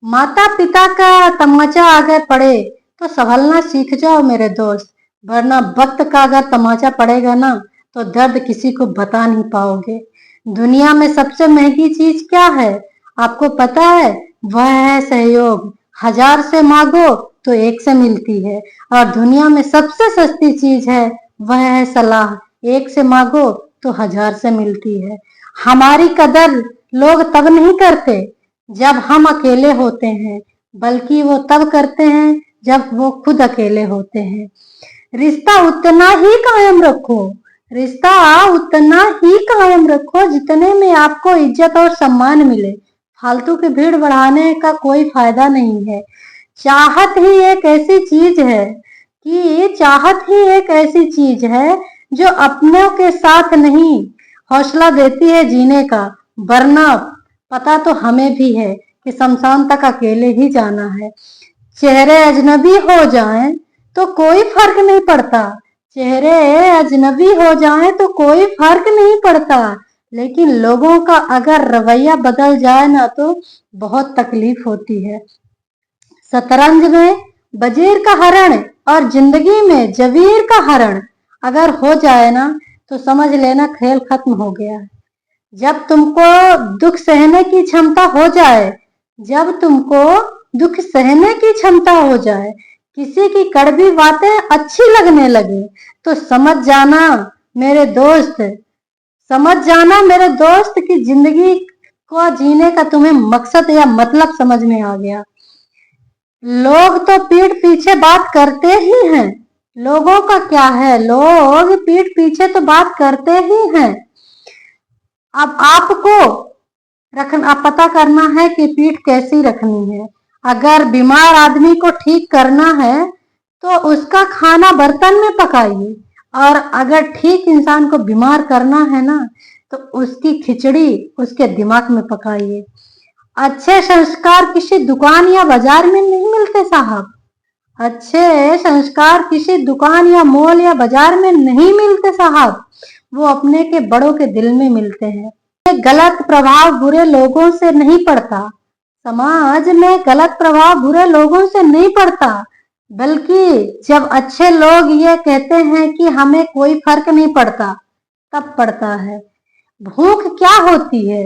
माता पिता का तमाचा अगर पड़े तो संभलना सीख जाओ मेरे दोस्त, वरना वक्त का अगर तमाचा पड़ेगा ना तो दर्द किसी को बता नहीं पाओगे। दुनिया में सबसे महंगी चीज क्या है आपको पता है? वह है सहयोग। 1000 से मांगो तो 1 से मिलती है, और दुनिया में सबसे सस्ती चीज है वह है सलाह। 1 से मांगो तो 1000 से मिलती है। हमारी कदर लोग तब नहीं करते जब हम अकेले होते हैं, बल्कि वो तब करते हैं जब वो खुद अकेले होते हैं। रिश्ता उतना ही कायम रखो, रिश्ता उतना ही कायम रखो जितने में आपको इज्जत और सम्मान मिले। फालतू की भीड़ बढ़ाने का कोई फायदा नहीं है। चाहत ही एक ऐसी चीज है चाहत ही एक ऐसी चीज है जो अपनों के साथ नहीं हौसला देती है जीने का, वरना पता तो हमें भी है कि शमशान तक अकेले ही जाना है। चेहरे अजनबी हो जाएं तो कोई फर्क नहीं पड़ता, चेहरे अजनबी हो जाएं तो कोई फर्क नहीं पड़ता, लेकिन लोगों का अगर रवैया बदल जाए ना तो बहुत तकलीफ होती है। शतरंज में वजीर का हरण और जिंदगी में जवीर का हरण अगर हो जाए ना तो समझ लेना खेल खत्म हो गया है। जब तुमको दुख सहने की क्षमता हो जाए, जब तुमको दुख सहने की क्षमता हो जाए, किसी की कड़वी बातें अच्छी लगने लगे तो समझ जाना मेरे दोस्त, समझ जाना मेरे दोस्त की जिंदगी को जीने का तुम्हें मकसद या मतलब समझ में आ गया। लोग तो पीठ पीछे बात करते ही हैं, लोगों का क्या है, लोग पीठ पीछे तो बात करते ही हैं। अब आपको रखना पता करना है कि पीठ कैसी रखनी है। अगर बीमार आदमी को ठीक करना है तो उसका खाना बर्तन में पकाइए, और अगर ठीक इंसान को बीमार करना है ना तो उसकी खिचड़ी उसके दिमाग में पकाइए। अच्छे संस्कार किसी दुकान या बाजार में नहीं मिलते साहब, अच्छे संस्कार किसी दुकान या मॉल या बाजार में नहीं मिलते साहब, वो अपने के बड़ों के दिल में मिलते हैं। गलत प्रभाव बुरे लोगों से नहीं पड़ता, समाज में गलत प्रभाव बुरे लोगों से नहीं पड़ता, बल्कि जब अच्छे लोग ये कहते हैं कि हमें कोई फर्क नहीं पड़ता तब पड़ता है। भूख क्या होती है,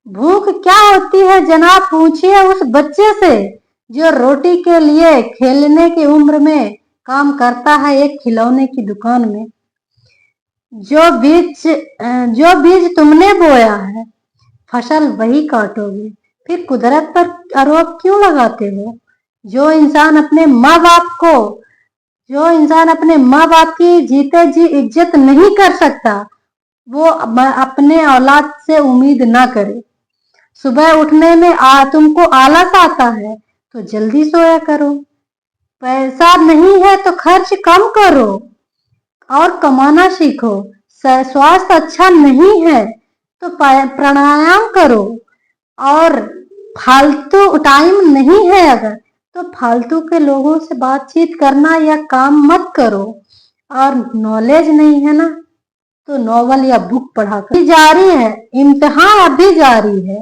भूख क्या होती है जनाब, पूछिए उस बच्चे से जो रोटी के लिए खेलने की उम्र में काम करता है एक खिलौने की दुकान में। जो बीज तुमने बोया है फसल वही काटोगे, फिर कुदरत पर आरोप क्यों लगाते हो? जो इंसान अपने माँ बाप की जीते जी इज्जत नहीं कर सकता वो अपने औलाद से उम्मीद ना करे। सुबह उठने में तुमको आलस आता है तो जल्दी सोया करो, पैसा नहीं है तो खर्च कम करो और कमाना सीखो। स्वास्थ्य अच्छा नहीं है तो प्राणायाम करो, और फालतू टाइम नहीं है अगर तो फालतू के लोगों से बातचीत करना या काम मत करो, और नॉलेज नहीं है ना तो नॉवल या बुक पढ़ा कर जारी है। इम्तिहान अभी जारी है,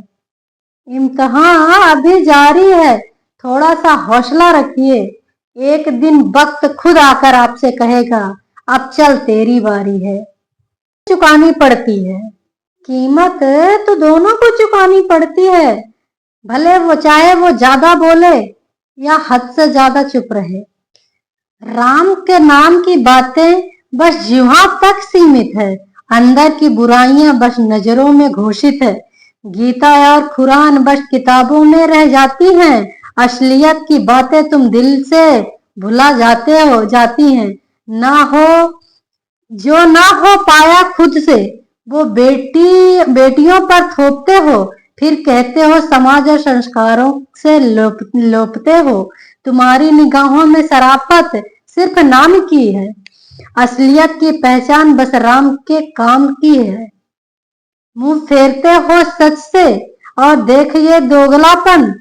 इम्तिहान अभी जारी है, थोड़ा सा हौसला रखिए। एक दिन वक्त खुद आकर आपसे कहेगा अब चल तेरी बारी है। चुकानी पड़ती है, कीमत तो दोनों को चुकानी पड़ती है, भले वो चाहे वो ज्यादा बोले या हद से ज्यादा चुप रहे। राम के नाम की बातें बस जिह्वा तक सीमित है, अंदर की बुराइयां बस नजरों में घोषित है। गीता और कुरान बस किताबों में रह जाती हैं, असलियत की बातें तुम दिल से भुला जाती हैं। जो ना हो पाया खुद से वो बेटियों पर थोपते हो, फिर कहते हो समाज और संस्कारों से लोपते हो। तुम्हारी निगाहों में शराफत सिर्फ नाम की है, असलियत की पहचान बस राम के काम की है। मुंह फेरते हो सच से और देखिए दोगलापन,